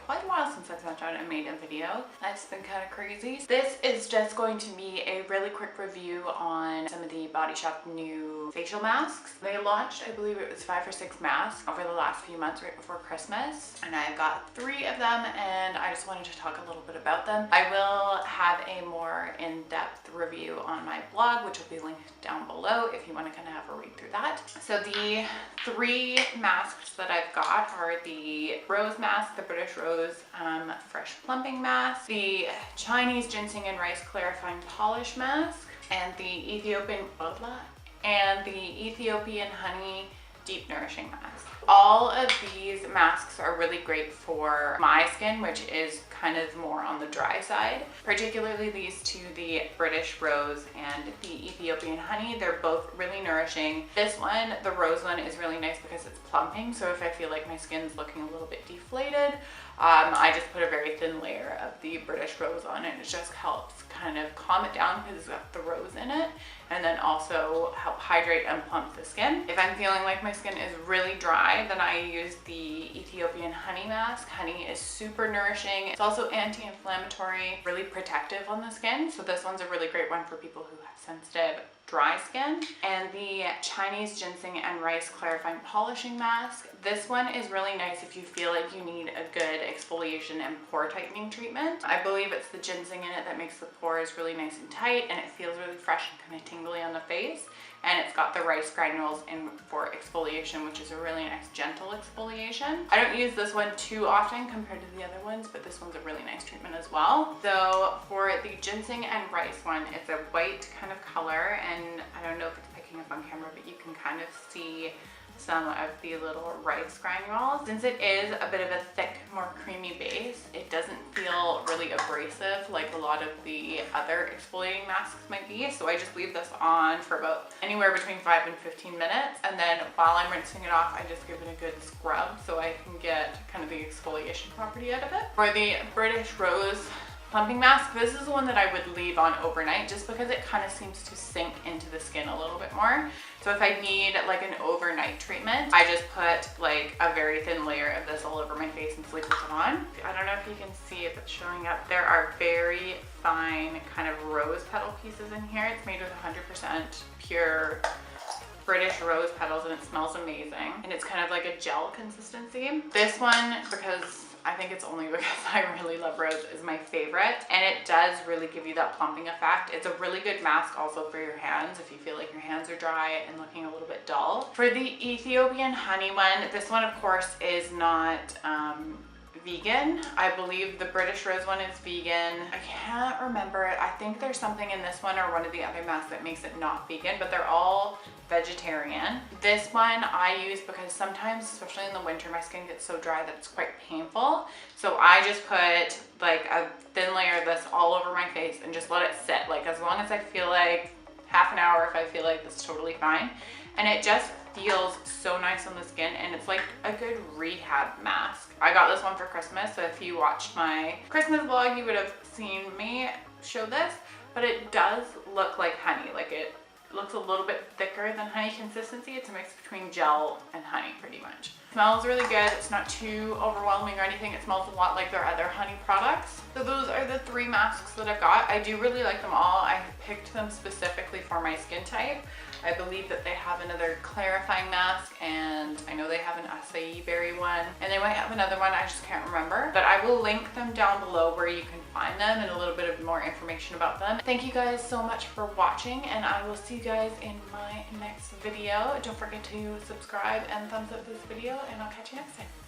quite a while since I've sat down and made a video. That's been kind of crazy. This is just going to be a really quick review on some of the Body Shop new facial masks. They launched, I believe it was 5 or 6 masks over the last few months right before Christmas, and I've got 3 of them, and I just wanted to talk a little bit about them. I will have a more in-depth review on my blog, which will be linked down below if you want to kind of have a read through that. So the 3 masks that I've got are the Rose mask, the British Rose Fresh Plumping Mask, the Chinese Ginseng and Rice Clarifying Polish Mask, and the Ethiopian Honey Deep Nourishing Mask. All of these masks are really great for my skin, which is kind of more on the dry side. Particularly these 2, the British Rose and the Ethiopian Honey. They're both really nourishing. This one, the Rose one, is really nice because it's plumping. So if I feel like my skin's looking a little bit deflated, I just put a very thin layer of the British Rose on, and it just helps kind of calm it down because it's got the rose in it, and then also help hydrate and plump the skin. If I'm feeling like my skin is really dry, then I use the Ethiopian Honey mask. Honey is super nourishing. It's also anti-inflammatory, really protective on the skin. So this one's a really great one for people who have sensitive dry skin. And the Chinese Ginseng and Rice Clarifying Polishing Mask. This one is really nice if you feel like you need a good exfoliation and pore tightening treatment. I believe it's the ginseng in it that makes the pores really nice and tight, and it feels really fresh and kind of tingly on the face. And it's got the rice granules in for exfoliation, which is a really nice gentle exfoliation. I don't use this one too often compared to the other ones, but this one's a really nice treatment as well. So for the ginseng and rice one, it's a white kind of color, and I don't know if it's picking up on camera, but you can kind of see some of the little rice granules. Since it is a bit of a thick, more creamy base, it doesn't feel really abrasive like a lot of the other exfoliating masks might be. So I just leave this on for about anywhere between 5 and 15 minutes, and then while I'm rinsing it off, I just give it a good scrub so I can get kind of the exfoliation property out of it. For the British Rose Plumping Mask, this is the one that I would leave on overnight just because it kind of seems to sink into the skin a little bit more. So if I need like an overnight treatment, I just put like a very thin layer of this all over my face and sleep with it on. I don't know if you can see if it's showing up. There are very fine kind of rose petal pieces in here. It's made with 100% pure British rose petals, and it smells amazing. And it's kind of like a gel consistency. This one, because I think it's only because I really love rose, is my favorite, and it does really give you that plumping effect. It's a really good mask also for your hands if you feel like your hands are dry and looking a little bit dull. For the Ethiopian Honey one, this one of course is not vegan. I believe the British Rose one is vegan. I can't remember it. I think there's something in this one or one of the other masks that makes it not vegan, but they're all vegetarian. This one I use because sometimes, especially in the winter, my skin gets so dry that it's quite painful. So I just put like a thin layer of this all over my face and just let it sit. Like as long as I feel like half an hour, if I feel like that's totally fine. And it just feels so nice on the skin, and it's like a good rehab mask. I got this one for Christmas, so if you watched my Christmas vlog, you would have seen me show this, but it does look like honey. Like it looks a little bit thicker than honey consistency. It's a mix between gel and honey pretty much. It smells really good. It's not too overwhelming or anything. It smells a lot like their other honey products. So those are the 3 masks that I've got. I do really like them all. I picked them specifically for my skin type. I believe that they have another clarifying mask, and I know they have an acai berry one, and they might have another one, I just can't remember. But I will link them down below where you can find them and a little bit of more information about them. Thank you guys so much for watching, and I will see you guys in my next video. Don't forget to subscribe and thumbs up this video, and I'll catch you next time.